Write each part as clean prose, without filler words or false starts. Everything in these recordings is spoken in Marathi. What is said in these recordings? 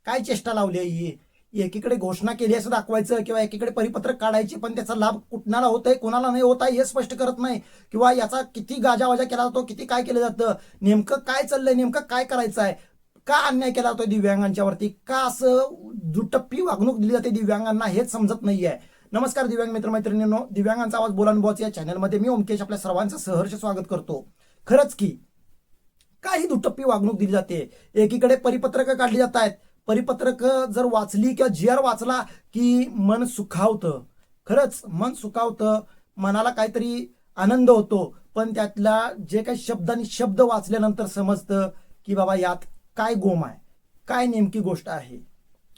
काय चेष्टा लावली आहे ही? एकीकडे घोषणा केली असं दाखवायचं किंवा एकीकडे परिपत्रक काढायची, पण त्याचा लाभ कुणाला होतोय कोणाला नाही होत आहे हे स्पष्ट करत नाही, किंवा याचा किती गाजावाजा केला जातो, किती काय केलं जातं, नेमकं काय चाललंय, नेमकं काय करायचं आहे, का अन्याय केला जातोय दिव्यांगांच्या वरती, का असं दुटप्पी वागणूक दिली जाते दिव्यांगांना हेच समजत नाहीये. नमस्कार दिव्यांग मित्रमैत्रिणींनो, दिव्यांगांचा आवाज बोलानुभवाचा या चॅनलमध्ये मी ओमकेश आपल्या सर्वांचं सहर्ष स्वागत करतो. खरंच की काही दुटप्पी वागणूक दिली जाते. एकीकडे परिपत्रक काढली जात आहेत, परिपत्रक जर वाचली किंवा जीआर वाचला की मन सुखावतं, खरंच मन सुखावतं, मनाला काहीतरी आनंद होतो. पण त्यातला जे काही शब्दांनी शब्द वाचल्यानंतर समजतं की बाबा यात काय गोम आहे, काय नेमकी गोष्ट आहे.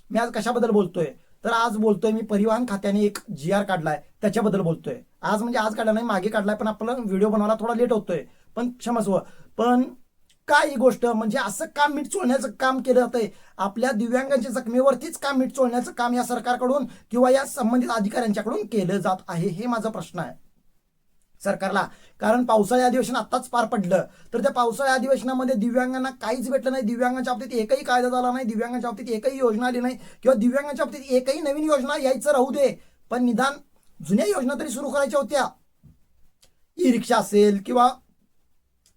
मी आज कशाबद्दल बोलतोय, तर आज बोलतोय मी परिवहन खात्याने एक जीआर काढलाय त्याच्याबद्दल बोलतोय. आज म्हणजे आज काढला नाही, मागे काढलाय, पण आपला व्हिडिओ बनवायला थोडा लेट होतोय, पण क्षमस्व. पण काय ही गोष्ट म्हणजे असं काम मीठ चोळण्याचं काम केलं जातंय, आपल्या दिव्यांगांच्या जखमेवरतीच काम मीठ चोळण्याचं काम या सरकारकडून किंवा या संबंधित अधिकाऱ्यांच्याकडून केलं जात आहे, हे माझा प्रश्न आहे सरकारला. कारण पावसाळी अधिवेशन आत्ताच पार पडलं, तर त्या पावसाळी अधिवेशनामध्ये दिव्यांगांना काहीच भेटलं नाही. दिव्यांगांच्या बाबतीत एकही कायदा झाला नाही, दिव्यांगांच्या बाबतीत एकही योजना आली नाही, किंवा दिव्यांगांच्या बाबतीत एकही नवीन योजना यायचं राहू दे, पण निदान जुन्या योजना तरी सुरू करायच्या होत्या. ई रिक्षा असेल, किंवा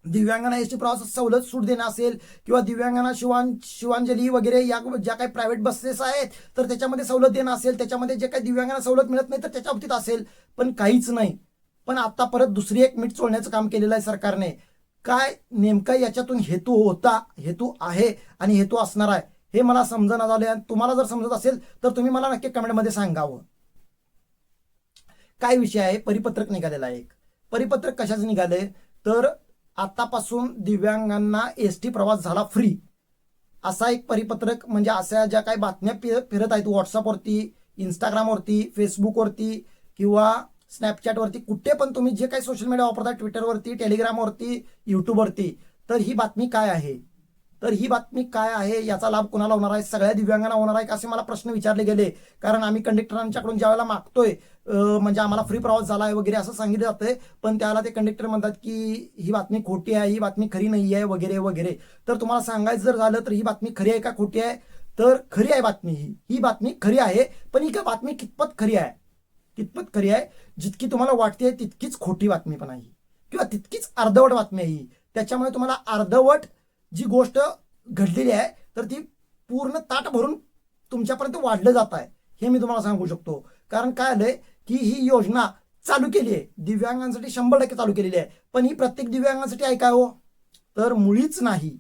दिव्यांगांना एसटी प्रवासात सवलत सूट देणं असेल, किंवा दिव्यांगांना शिवांजली वगैरे या ज्या काही प्रायव्हेट बसेस आहेत तर त्याच्यामध्ये सवलत देणं असेल, त्याच्यामध्ये जे काही दिव्यांगांना सवलत मिळत नाही तर त्याच्या बाबतीत असेल, पण काहीच नाही. पण आता परत दुसरी एक मीठ चोळण्याचं काम केलेलं आहे सरकारने. काय नेमका याच्यातून हेतू होता, हेतू आहे आणि हेतू असणार आहे हे मला समजणं झालं. तुम्हाला जर समजत असेल तर तुम्ही मला नक्की कमेंटमध्ये सांगावं. काय विषय आहे, परिपत्रक निघालेला आहे. एक परिपत्रक कशाचं निघाले, तर आतापासून दिव्यांगांना एसटी प्रवास झाला फ्री, असा एक परिपत्रक. म्हणजे अशा ज्या काही बातम्या फिरत आहेत व्हॉट्सअपवरती, इंस्टाग्रामवरती, फेसबुकवरती किंवा स्नॅपचॅटवरती, कुठे पण तुम्ही जे काही सोशल मीडिया वापरता, ट्विटरवरती, टेलिग्रामवरती, युट्यूबवरती, तर ही बातमी काय आहे, तर ही बातमी काय आहे, याचा लाभ कुणाला होणार आहे, सगळ्या दिव्यांगांना होणार आहे का, असे मला प्रश्न विचारले गेले. कारण आम्ही कंडक्टरांच्याकडून ज्यावेळेला मागतोय म्हणजे आम्हाला फ्री प्रवास झाला आहे वगैरे असं सांगितलं जातंय, पण त्याला ते कंडक्टर म्हणतात की ही बातमी खोटी आहे, ही बातमी खरी नाही आहे वगैरे वगैरे. तर तुम्हाला सांगायचं जर झालं तर ही बातमी खरी आहे का खोटी आहे, तर खरी आहे बातमी. ही बातमी खरी आहे, पण ही का बातमी कितपत खरी आहे, कितपत खरी आहे, जितकी तुम्हाला वाटते तितकीच खोटी बातमी पण आहे, किंवा तितकीच अर्धवट बातमी आहे. त्याच्यामुळे तुम्हाला अर्धवट जी गोष्ट घडलेली आहे तर ती पूर्ण ताट भरून तुमच्यापर्यंत वाढलं जात आहे, हे मी तुम्हाला सांगू शकतो. कारण काय आलंय की ही योजना चालू केली आहे दिव्यांगांसाठी, 100% चालू केलेली आहे, पण ही प्रत्येक दिव्यांगांसाठी आहे काय हो, तर मुळीच नाही.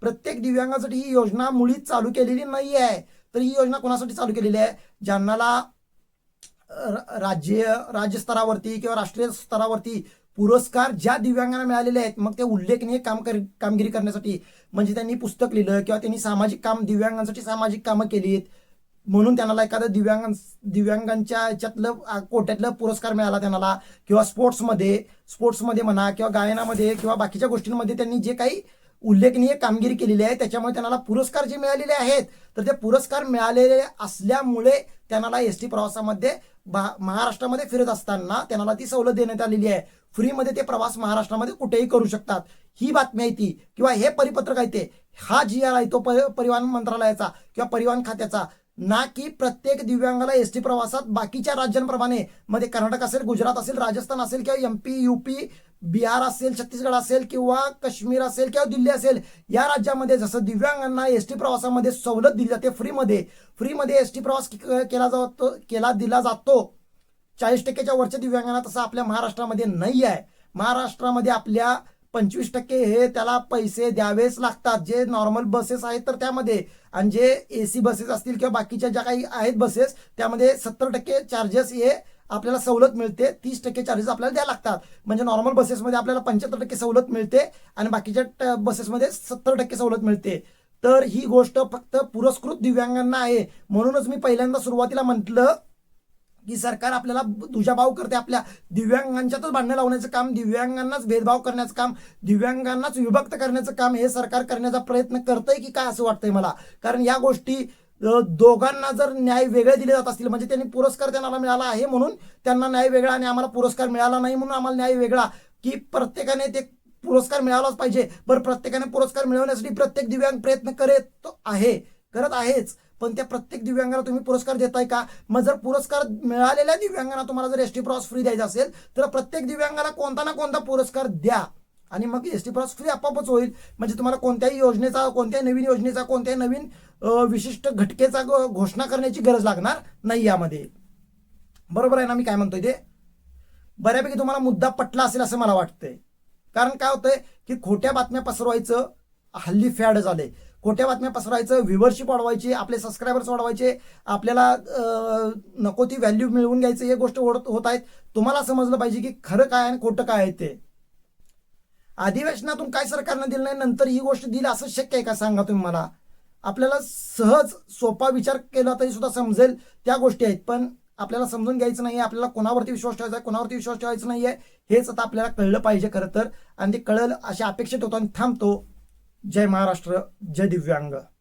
प्रत्येक दिव्यांगासाठी ही योजना मुळीच चालू केलेली नाही आहे. तर ही योजना कोणासाठी चालू केलेली आहे, ज्यांना राज्य स्तरावरती किंवा राष्ट्रीय स्तरावरती पुरस्कार ज्या दिव्यांगांना मिळालेले आहेत, मग ते उल्लेखनीय कामगिरी करण्यासाठी, म्हणजे त्यांनी पुस्तक लिहिलं किंवा त्यांनी सामाजिक काम, दिव्यांगांसाठी सामाजिक कामं केलीत म्हणून त्यांना एखाद्या दिव्यांगांच्या ह्याच्यातलं कोट्यातलं पुरस्कार मिळाला त्यांना, किंवा स्पोर्ट्समध्ये म्हणा, किंवा गायनामध्ये किंवा बाकीच्या गोष्टींमध्ये त्यांनी जे काही उल्लेखनीय कामगिरी केलेली आहे त्याच्यामुळे त्यांना पुरस्कार जे मिळालेले आहेत, तर ते पुरस्कार मिळालेले असल्यामुळे त्यांना एसटी प्रवासामध्ये महाराष्ट्रामध्ये फिरत असताना त्यांना ती सवलत देण्यात आलेली आहे. फ्रीमध्ये ते प्रवास महाराष्ट्रामध्ये कुठेही करू शकतात. ही बातमी आहे ती, किंवा हे परिपत्रक आहे ते, हा जीआर आहे तो परिवहन मंत्रालयाचा किंवा परिवहन खात्याचा, ना की प्रत्येक दिव्यांगाला एसटी प्रवासात बाकीच्या राज्यांप्रमाणे, मध्ये कर्नाटक असेल, गुजरात असेल, राजस्थान असेल, किंवा एमपी, यूपी, बिहार असेल, छत्तीसगड असेल, किंवा काश्मीर असेल, किंवा दिल्ली असेल, या राज्यामध्ये जसं दिव्यांगांना एसटी प्रवासामध्ये सवलत दिली जाते फ्रीमध्ये एसटी प्रवास दिला जातो 40% वरच्या दिव्यांगांना, तसं आपल्या महाराष्ट्रामध्ये नाही आहे. महाराष्ट्रामध्ये आपल्या 25% हे त्याला पैसे द्यावेच लागतात, जे नॉर्मल बसेस आहेत तर त्यामध्ये, आणि जे एसी बसेस असतील किंवा बाकीच्या ज्या काही आहेत बसेस त्यामध्ये 70% चार्जेस हे आपल्याला सवलत मिळते, 30% चार्जेस आपल्याला द्यायला लागतात. म्हणजे नॉर्मल बसेसमध्ये आपल्याला 75% सवलत मिळते आणि बाकीच्या बसेसमध्ये 70% सवलत मिळते. तर ही गोष्ट फक्त पुरस्कृत दिव्यांगांना आहे. म्हणूनच मी पहिल्यांदा सुरुवातीला म्हटलं की सरकार आपल्याला दुजाभाव करते, आपल्या दिव्यांगांच्यातच भांडणं लावण्याचं काम, दिव्यांगांनाच भेदभाव करण्याचं काम, दिव्यांगांनाच विभक्त करण्याचं काम हे सरकार करण्याचा प्रयत्न करतंय की काय, असं वाटतंय मला. कारण या गोष्टी दोघांना जर न्याय वेगळे दिले जात असतील, म्हणजे त्यांनी पुरस्कार त्यांना मिळाला आहे म्हणून त्यांना न्याय वेगळा आणि आम्हाला पुरस्कार मिळाला नाही म्हणून आम्हाला न्याय वेगळा, की प्रत्येकाने ते पुरस्कार मिळालाच पाहिजे. बरं, प्रत्येकाने पुरस्कार मिळवण्यासाठी प्रत्येक दिव्यांग प्रयत्न करत आहेच, पण त्या प्रत्येक दिव्यांगाला तुम्ही पुरस्कार देताय का? मग जर पुरस्कार मिळालेल्या दिव्यांगांना तुम्हाला जर एसटी प्रवास फ्री द्यायचा असेल तर प्रत्येक दिव्यांगाला कोणता ना कोणता पुरस्कार द्या आणि मग एसटी प्रवास फ्री आपोआपच होईल. म्हणजे तुम्हाला कोणत्याही योजनेचा, कोणत्याही नवीन योजनेचा, कोणत्याही नवीन विशिष्ट घटकेचा घोषणा करण्याची गरज लागणार नाही यामध्ये. बरोबर आहे ना मी काय म्हणतोय ते? बऱ्यापैकी तुम्हाला मुद्दा पटला असेल असं मला वाटतंय. कारण काय होतंय की खोट्या बातम्या पसरवायचं हल्ली फॅड झालंय. खोट्या बातम्या पसरवायचं, व्ह्यूवरशिप वाढवायची, आपले सबस्क्रायबर्स वाढवायचे, आपल्याला नको ती व्हॅल्यू मिळवून घ्यायचं, हे गोष्ट होत आहेत. तुम्हाला समजलं पाहिजे की खरं काय आणि खोटं काय आहे ते. अधिवेशनातून काय सरकारनं दिलं नाही, नंतर ही गोष्ट दिली असं शक्य आहे का सांगा तुम्ही मला? आपल्याला सहज सोपा विचार केला तरी सुद्धा समजेल त्या गोष्टी आहेत, पण आपल्याला समजून घ्यायचं नाही. आपल्याला कोणावरती विश्वास ठेवायचा आहे, कोणावरती विश्वास ठेवायचा नाहीये, हेच आता आपल्याला कळलं पाहिजे खरं तर. आणि ते कळलं अशा अपेक्षित होतो आणि थांबतो. जय महाराष्ट्र, जय दिव्यांग.